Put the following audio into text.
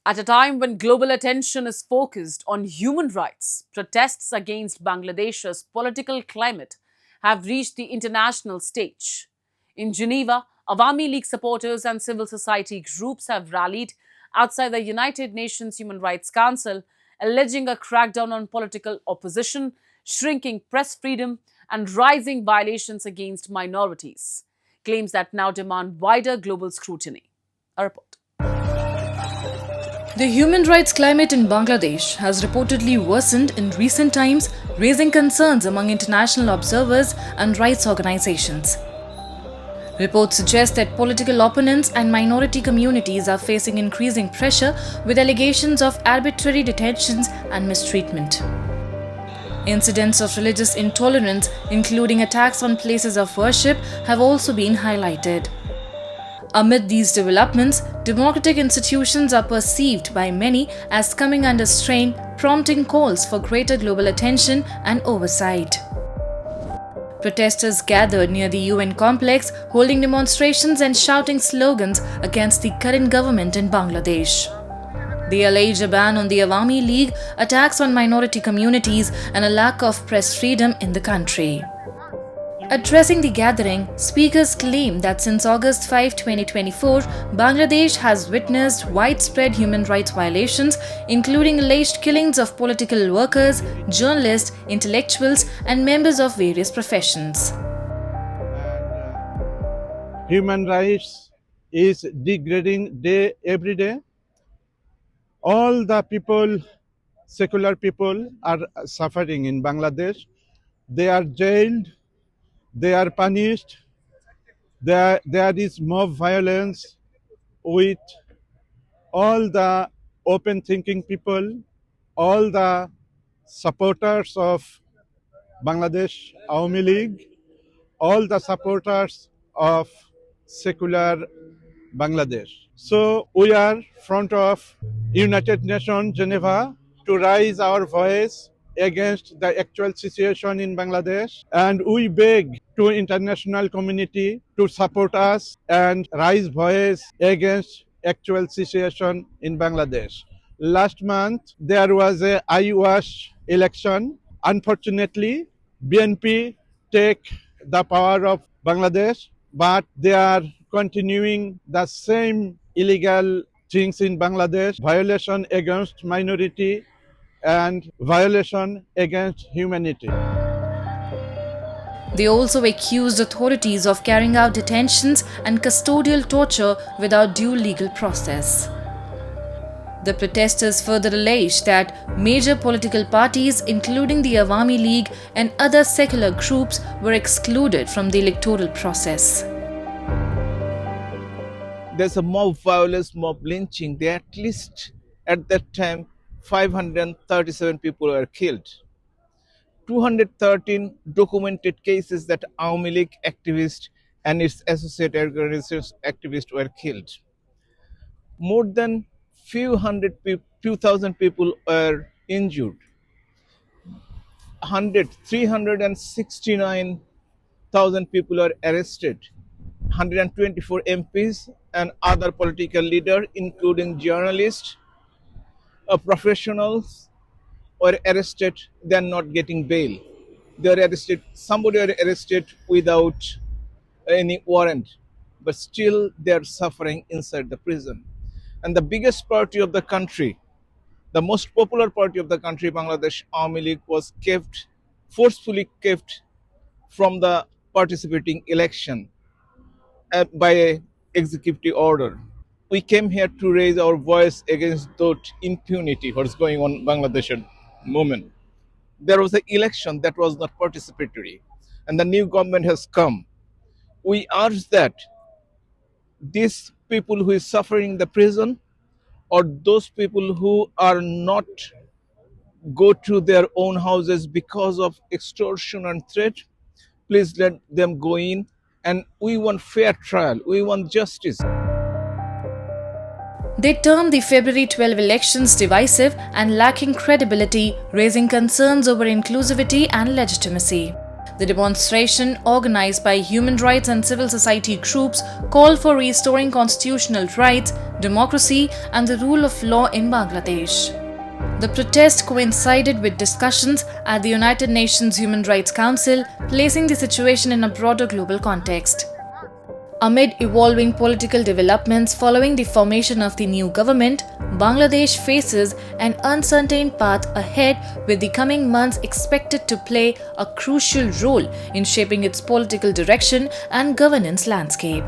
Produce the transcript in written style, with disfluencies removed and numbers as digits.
At a time when global attention is focused on human rights, protests against Bangladesh's political climate have reached the international stage. In Geneva, Awami League supporters and civil society groups have rallied outside the United Nations Human Rights Council, alleging a crackdown on political opposition, shrinking press freedom, and rising violations against minorities. Claims that now demand wider global scrutiny. A report. The human rights climate in Bangladesh has reportedly worsened in recent times, raising concerns among international observers and rights organizations. Reports suggest that political opponents and minority communities are facing increasing pressure with allegations of arbitrary detentions and mistreatment. Incidents of religious intolerance, including attacks on places of worship, have also been highlighted. Amid these developments, democratic institutions are perceived by many as coming under strain, prompting calls for greater global attention and oversight. Protesters gathered near the UN complex, holding demonstrations and shouting slogans against the current government in Bangladesh. They allege a ban on the Awami League, attacks on minority communities, and a lack of press freedom in the country. Addressing the gathering, speakers claim that since August 5, 2024, Bangladesh has witnessed widespread human rights violations, including alleged killings of political workers, journalists, intellectuals, and members of various professions. Human rights is degrading every day. All the people, secular people, are suffering in Bangladesh. They are jailed. They are punished. There is mob violence with all the open thinking people, all the supporters of Bangladesh Awami League, all the supporters of secular Bangladesh. So we are front of United Nations Geneva to raise our voice against the actual situation in Bangladesh, and we beg to international community to support us and raise voice against actual situation in Bangladesh. Last month there was a IWASH election. Unfortunately, BNP take the power of Bangladesh, but they are continuing the same illegal things in Bangladesh, violation against minority and violation against humanity. They also accused authorities of carrying out detentions and custodial torture without due legal process. The protesters further alleged that major political parties, including the Awami League and other secular groups, were excluded from the electoral process. There's a mob violence, mob lynching. There at least at that time 537 people were killed. 213 documented cases that Awami League activists and its associated organizations activists were killed. More than few thousand people were injured. 369,000 people were arrested. 124 MPs and other political leaders, including journalists, professionals, were arrested. They are not getting bail. They are arrested. Somebody were arrested without any warrant, but still they are suffering inside the prison. And the biggest party of the country, the most popular party of the country, Bangladesh Awami League, was forcefully kept from the participating election by an executive order. We came here to raise our voice against that impunity, what's going on in Bangladesh moment. There was an election that was not participatory, and the new government has come. We urge that these people who is suffering in the prison, or those people who are not go to their own houses because of extortion and threat, please let them go in. And we want fair trial. We want justice. They termed the February 12 elections divisive and lacking credibility, raising concerns over inclusivity and legitimacy. The demonstration, organized by human rights and civil society groups, called for restoring constitutional rights, democracy, and the rule of law in Bangladesh. The protest coincided with discussions at the United Nations Human Rights Council, placing the situation in a broader global context. Amid evolving political developments following the formation of the new government, Bangladesh faces an uncertain path ahead, with the coming months expected to play a crucial role in shaping its political direction and governance landscape.